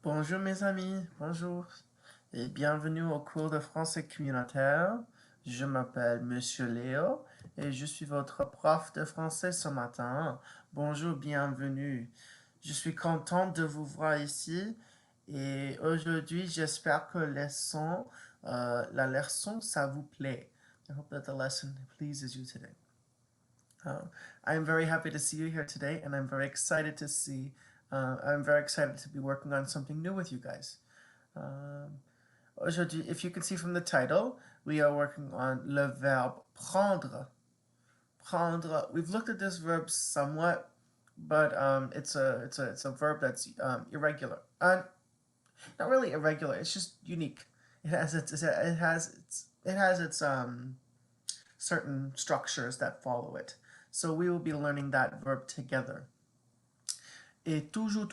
Bonjour mes amis, bonjour et bienvenue au cours de français communautaire. Je m'appelle Monsieur Léo et je suis votre prof de français ce matin. Bonjour, bienvenue. Je suis content de vous voir ici et aujourd'hui j'espère que la leçon ça vous plaît. I hope that the lesson pleases you today. I'm very happy to see you here today, and I'm very excited to be working on something new with you guys. Aujourd'hui, if you can see from the title, we are working on le verbe prendre. Prendre. We've looked at this verb somewhat, but it's a verb that's irregular. Not really irregular. It's just unique. It has its certain structures that follow it. So we will be learning that verb together. Et toujours,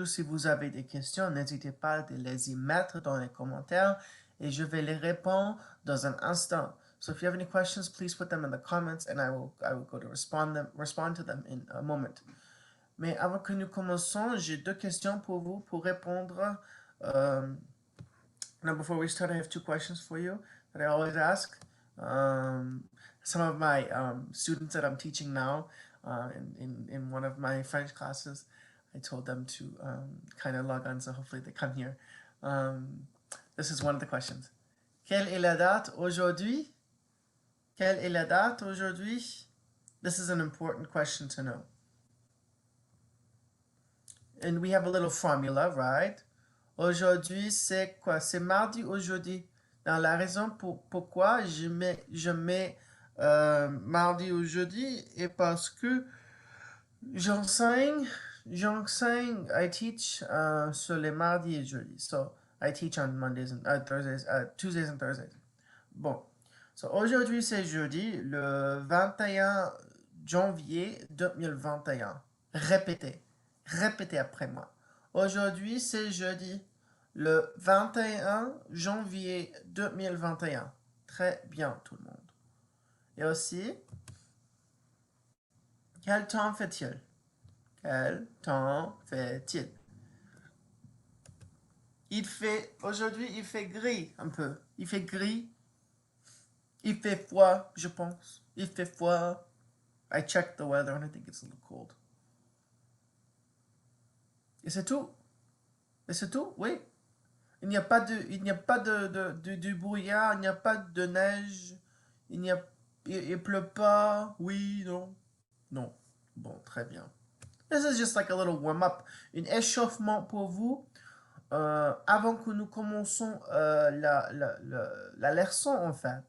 si vous avez des questions, n'hésitez pas de les y mettre dans les commentaires et je vais les répondre dans un instant. So if you have any questions, please put them in the comments and I will go to respond to them in a moment. Mais avant que nous commençons, j'ai deux questions pour vous pour répondre. Now, before we start, I have two questions for you that I always ask. Some of my students that I'm teaching now in one of my French classes, I told them to kind of log on, so hopefully they come here. This is one of the questions. Quelle est la date aujourd'hui? Quelle est la date aujourd'hui? This is an important question to know. And we have a little formula, right? Aujourd'hui, c'est quoi? C'est mardi aujourd'hui. Now, la raison pourquoi je mets mardi ou jeudi est parce que j'enseigne, I teach sur les mardis et jeudis. So, I teach on Mondays and Tuesdays and Thursdays. Bon, so aujourd'hui c'est jeudi, le 21 janvier 2021. Répétez après moi. Aujourd'hui c'est jeudi, le 21 janvier 2021. Très bien tout le monde. Et aussi, quel temps fait-il? Quel temps fait-il? Aujourd'hui, il fait gris un peu. Il fait gris. Il fait froid, je pense. Il fait froid. I checked the weather and I think it's a little cold. Et c'est tout. Et c'est tout, oui. Il n'y a pas de brouillard, il n'y a pas de neige, il pleut pas, oui, non. Non. Bon, très bien. This is just like a little warm-up, un échauffement pour vous avant que nous commençons la leçon en fait.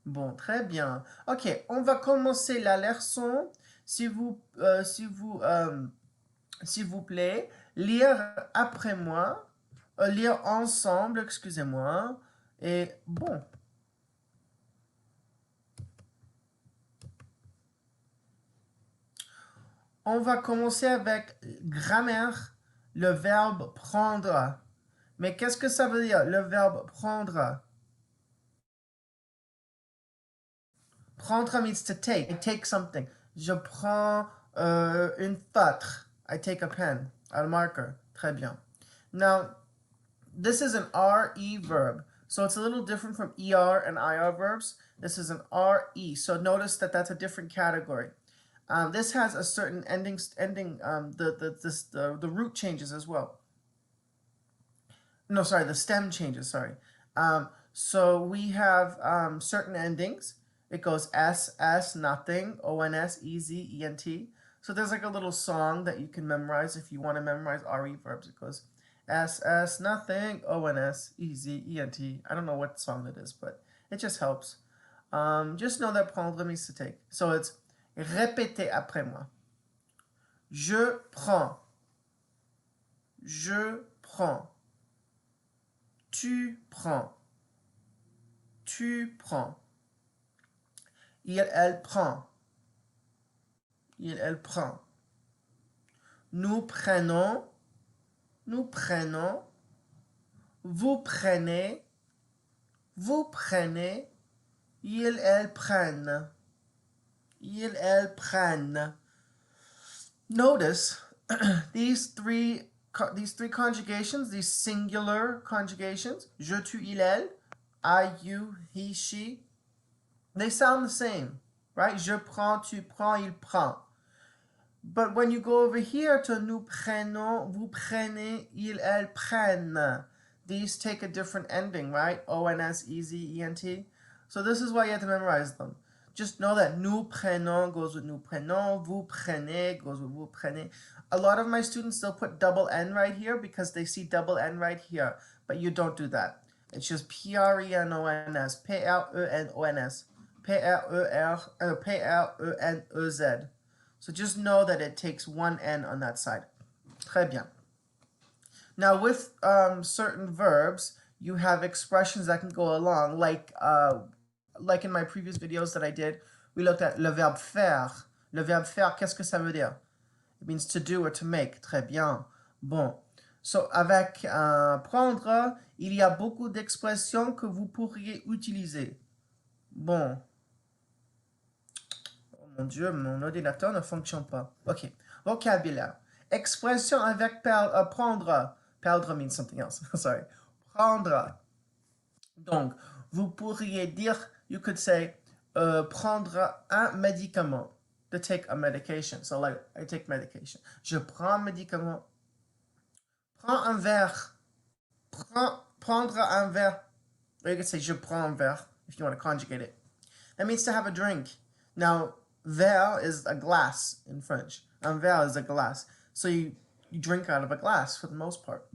Bon, très bien. Ok, on va commencer la leçon. S'il vous plaît, lire après moi, lire ensemble, excusez-moi. Et bon. On va commencer avec grammaire, le verbe prendre. Mais qu'est-ce que ça veut dire, le verbe prendre? Prendre means to take. I take something. Je prends une feutre. I take a pen, a marker. Très bien. Now, this is an RE verb. So it's a little different from ER and IR verbs. This is an RE. So notice that that's a different category. This has a certain the root changes as well. No, sorry, the stem changes, sorry. So we have certain endings. It goes S, nothing, ONS, EZ, ENT. So there's like a little song that you can memorize if you want to memorize RE verbs. It goes S, nothing, ONS, EZ, ENT. I don't know what song it is, but it just helps. Just know that prendre means to take. So it's répétez après moi. Je prends. Je prends. Tu prends. Tu prends. Elle prend. Elle prend. Nous prenons. Nous prenons. Vous prenez. Vous prenez. Elles prennent. Elles prennent. Notice these three these three conjugations, these singular conjugations, je, tu, il, elle, I, you, he, she, they sound the same, right? Je prends, tu prends, il prend. But when you go over here to nous prenons, vous prenez, ils, elles prennent, these take a different ending, right? O-N-S, E-Z, E-N-T. So this is why you have to memorize them. Just know that nous prenons goes with nous prenons, vous prenez goes with vous prenez. A lot of my students, they'll put double N right here because they see double N right here. But you don't do that. It's just P-R-E-N-O-N-S, P-R-E-N-O-N-S, P-R-E-N-E-Z. So just know that it takes one N on that side. Très bien. Now with certain verbs, you have expressions that can go along, like in my previous videos that I did, we looked at le verbe faire. Le verbe faire, qu'est-ce que ça veut dire? It means to do or to make. Très bien. Bon. So, avec prendre, il y a beaucoup d'expressions que vous pourriez utiliser. Bon. Oh mon Dieu, mon ordinateur ne fonctionne pas. Ok. Vocabulaire. Expression avec prendre. Perdre means something else. Sorry. Prendre. Donc, vous pourriez dire, you could say, prendre un médicament. To take a medication. So like, I take medication. Je prends un médicament. Prends un verre. Prendre un verre. Or you could say, je prends un verre, if you want to conjugate it. That means to have a drink. Now, verre is a glass in French. Un verre is a glass. So you drink out of a glass for the most part.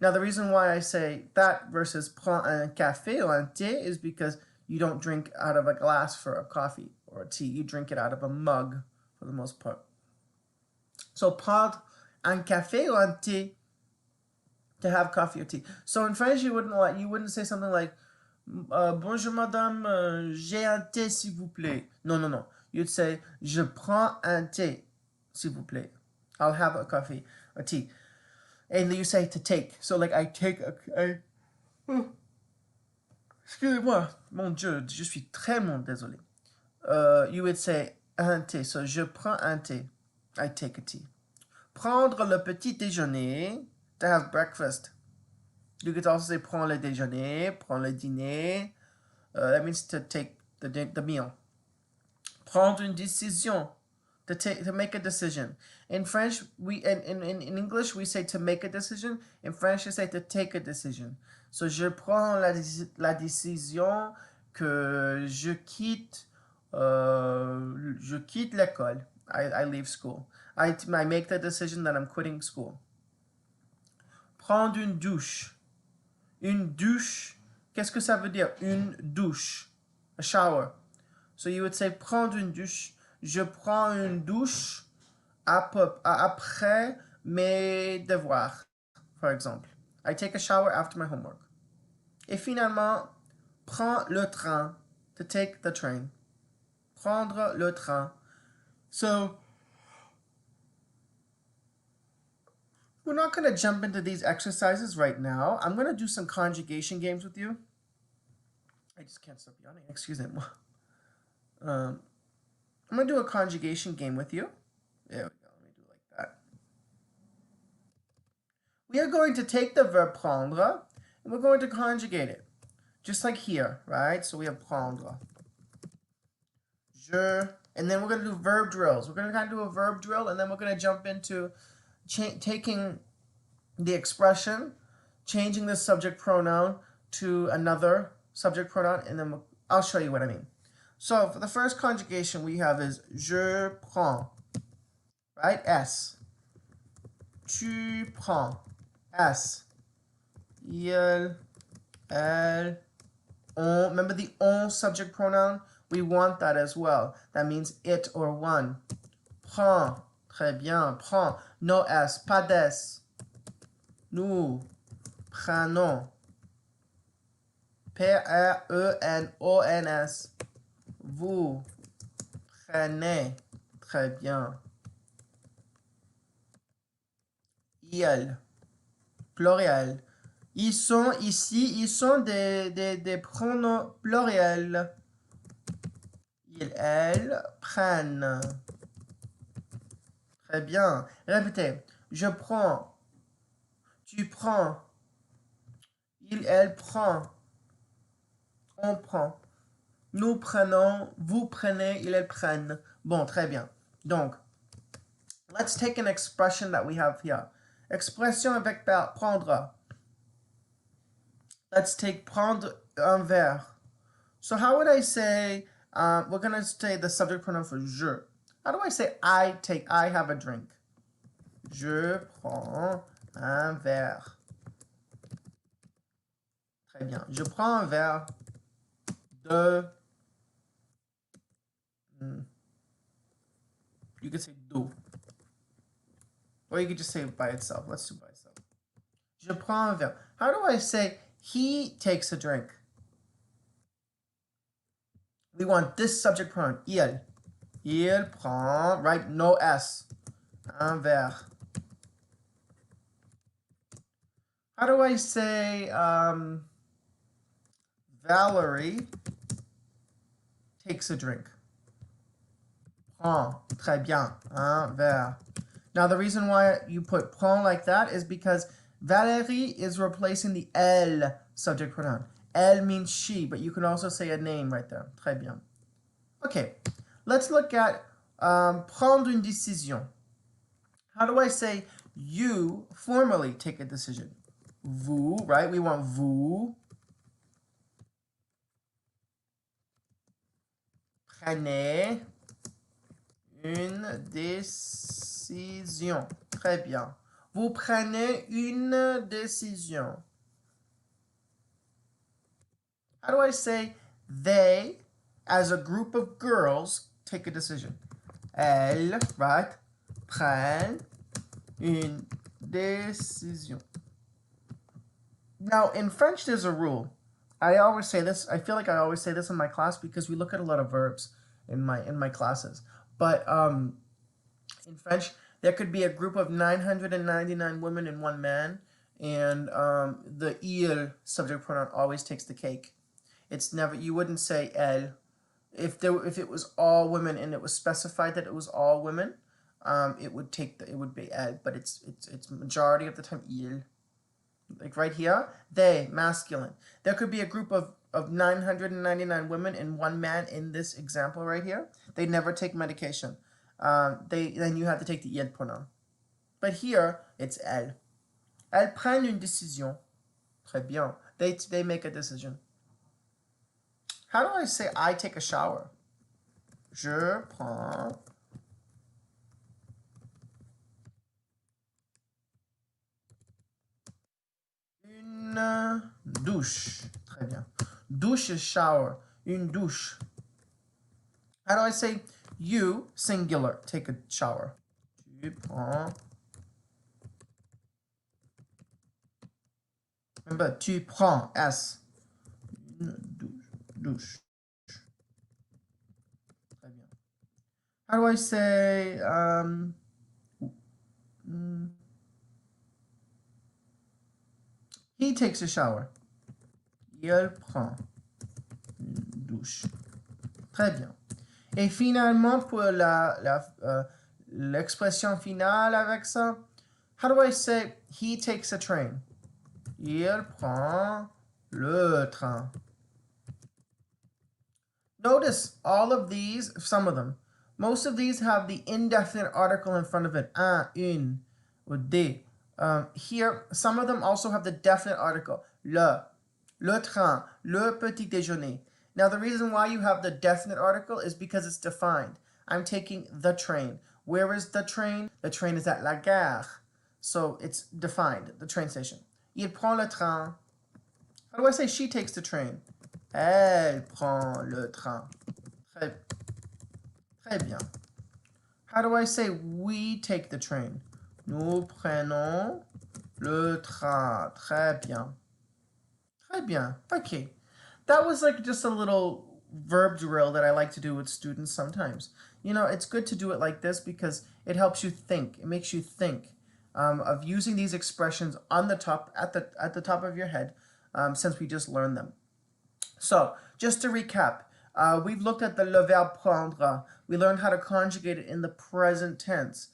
Now, the reason why I say that versus prends un café or un thé is because you don't drink out of a glass for a coffee or a tea. You drink it out of a mug for the most part. So, prendre un café or un thé, to have coffee or tea. So in French, you wouldn't say something like, bonjour madame, j'ai un thé s'il vous plaît. No, no, no. You'd say, je prends un thé s'il vous plaît. I'll have a coffee or tea. And you say to take. So like I take excusez-moi, mon Dieu, je suis vraiment désolé. You would say un thé. So je prends un thé. I take a tea. Prendre le petit déjeuner, to have breakfast. You could also say prends le déjeuner, prends le dîner. That means to take the meal. Prendre une décision, to make a decision. In French, in English, we say to make a decision. In French, you say to take a decision. So, je prends la décision que je quitte l'école. I leave school. I make the decision that I'm quitting school. Prendre une douche. Une douche. Qu'est-ce que ça veut dire? Une douche. A shower. So you would say prendre une douche. Je prends une douche après mes devoirs, for example. I take a shower after my homework. Et finalement, prends le train. To take the train. Prendre le train. So, we're not going to jump into these exercises right now. I'm going to do some conjugation games with you. I just can't stop yawning. Excuse me. I'm going to do a conjugation game with you. There we go. Let me do it like that. We are going to take the verb prendre and we're going to conjugate it. Just like here, right? So we have prendre. Je. And then we're going to do verb drills. We're going to kind of do a verb drill and then we're going to jump into taking the expression, changing the subject pronoun to another subject pronoun, and then I'll show you what I mean. So for the first conjugation we have is je prends, right? S. Tu prends. S. Il, elle, on. Remember the on subject pronoun? We want that as well. That means it or one. Prends. Très bien. Prends. No S. Pas d'S. Nous prenons. P-R-E-N-O-N-S. Vous prenez. Très bien. Il. Pluriel. Ils sont ici, ils sont des pronoms pluriels. Ils, elles prennent. Très bien. Répétez. Je prends. Tu prends. Il, elle prend. On prend. Nous prenons. Vous prenez. Ils, elles prennent. Bon, très bien. Donc, let's take an expression that we have here. Expression avec prendre. Let's take prendre un verre. So how would I say, we're going to say the subject pronoun for je. How do I say I have a drink? Je prends un verre. Très bien. Je prends un verre de... You could say d'eau. Or you could just say it by itself. Let's do it by itself. Je prends un verre. How do I say he takes a drink? We want this subject pronoun, il. Il prend, right? No S. Un verre. How do I say Valerie takes a drink? Prend. Très bien. Un verre. Now, the reason why you put prend like that is because Valérie is replacing the elle subject pronoun. Elle means she, but you can also say a name right there. Très bien. Okay, let's look at prendre une décision. How do I say you formally take a decision? Vous, right? We want vous. Prenez une décision. Très bien. Vous prenez une décision. How do I say they, as a group of girls, take a decision? Elles, right, prennent une décision. Now, in French, there's a rule. I always say this. I feel like I always say this in my class because we look at a lot of verbs in my classes. But in French, there could be a group of 999 women and one man, and the il subject pronoun always takes the cake. It's never. You wouldn't say elle. If it was all women and it was specified that it was all women, it would be elle. But it's majority of the time il. Like right here, they, masculine. There could be a group of 999 women and one man in this example right here. They never take medication. Then you have to take the il pronoun. But here, it's elle. Elles prennent une décision. Très bien. They make a decision. How do I say I take a shower? Je prends une douche. Très bien. Douche is shower. Une douche. How do I say you, singular, take a shower? Tu prends. Remember, tu prends, S. Une douche. Très bien. How do I say he takes a shower? Il prend une douche. Très bien. Et finalement, pour l'expression finale avec ça, how do I say he takes a train? Il prend le train. Notice all of these, some of them, most of these have the indefinite article in front of it. Un, une, or des. Here, some of them also have the definite article. Le train, le petit déjeuner. Now, the reason why you have the definite article is because it's defined. I'm taking the train. Where is the train? The train is at la gare. So it's defined, the train station. Il prend le train. How do I say she takes the train? Elle prend le train. Très bien. How do I say we take the train? Nous prenons le train. Très bien. Très bien. Okay. That was like just a little verb drill that I like to do with students sometimes. You know, it's good to do it like this because it helps you think. It makes you think of using these expressions on the top, at the top of your head, since we just learned them. So, just to recap, we've looked at the le verbe prendre. We learned how to conjugate it in the present tense.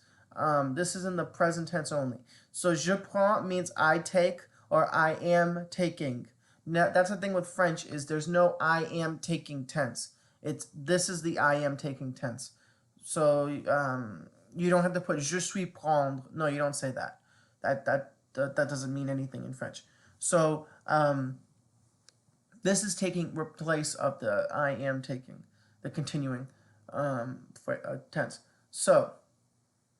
This is in the present tense only. So je prends means I take or I am taking. Now, that's the thing with French is there's no I am taking tense. This is the I am taking tense. So you don't have to put je suis prendre. No, you don't say that. That doesn't mean anything in French. So this is taking place of the I am taking, the continuing tense. So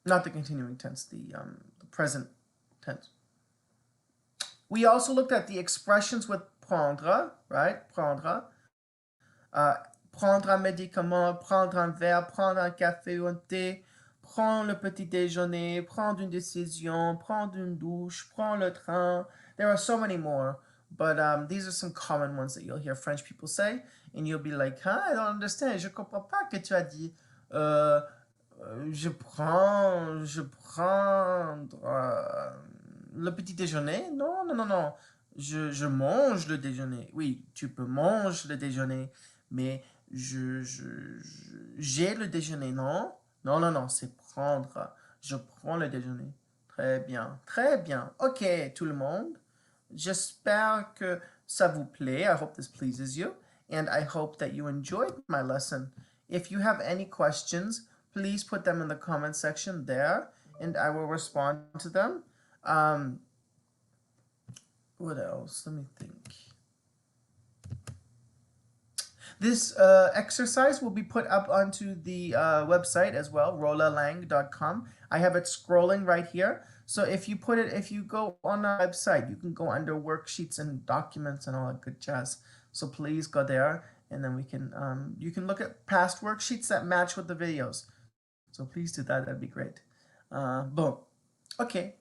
not the continuing tense, the present tense. We also looked at the expressions with prendre, right? Prendre. Prendre un médicament, prendre un verre, prendre un café ou un thé, prendre le petit déjeuner, prendre une décision, prendre une douche, prendre le train. There are so many more, but these are some common ones that you'll hear French people say, and you'll be like, huh, I don't understand, je comprends pas que tu as dit. Je prends le petit déjeuner. Non, non, non, non. Je mange le déjeuner. Oui, tu peux manger le déjeuner, mais j'ai le déjeuner, non? Non, non, non, c'est prendre. Je prends le déjeuner. Très bien, très bien. Ok, tout le monde. J'espère que ça vous plaît. I hope this pleases you, and I hope that you enjoyed my lesson. If you have any questions, please put them in the comment section there, and I will respond to them. What else? Let me think. This exercise will be put up onto the website as well, rolalang.com. I have it scrolling right here. So if you go on our website, you can go under worksheets and documents and all that good jazz. So please go there, and then you can look at past worksheets that match with the videos. So please do that, that'd be great. Bon, ok.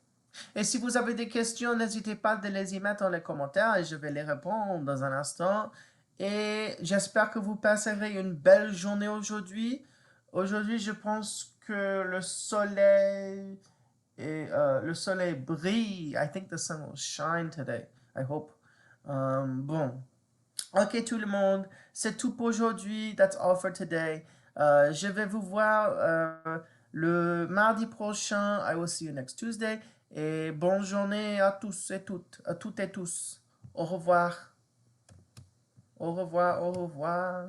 Et si vous avez des questions, n'hésitez pas de les y mettre dans les commentaires et je vais les répondre dans un instant. Et j'espère que vous passerez une belle journée aujourd'hui. Aujourd'hui, je pense que le soleil brille. I think the sun will shine today. I hope. Bon. Ok tout le monde, c'est tout pour aujourd'hui. That's all for today. Je vais vous voir le mardi prochain. I will see you next Tuesday. Et bonne journée à tous et toutes et tous. Au revoir. Au revoir, au revoir.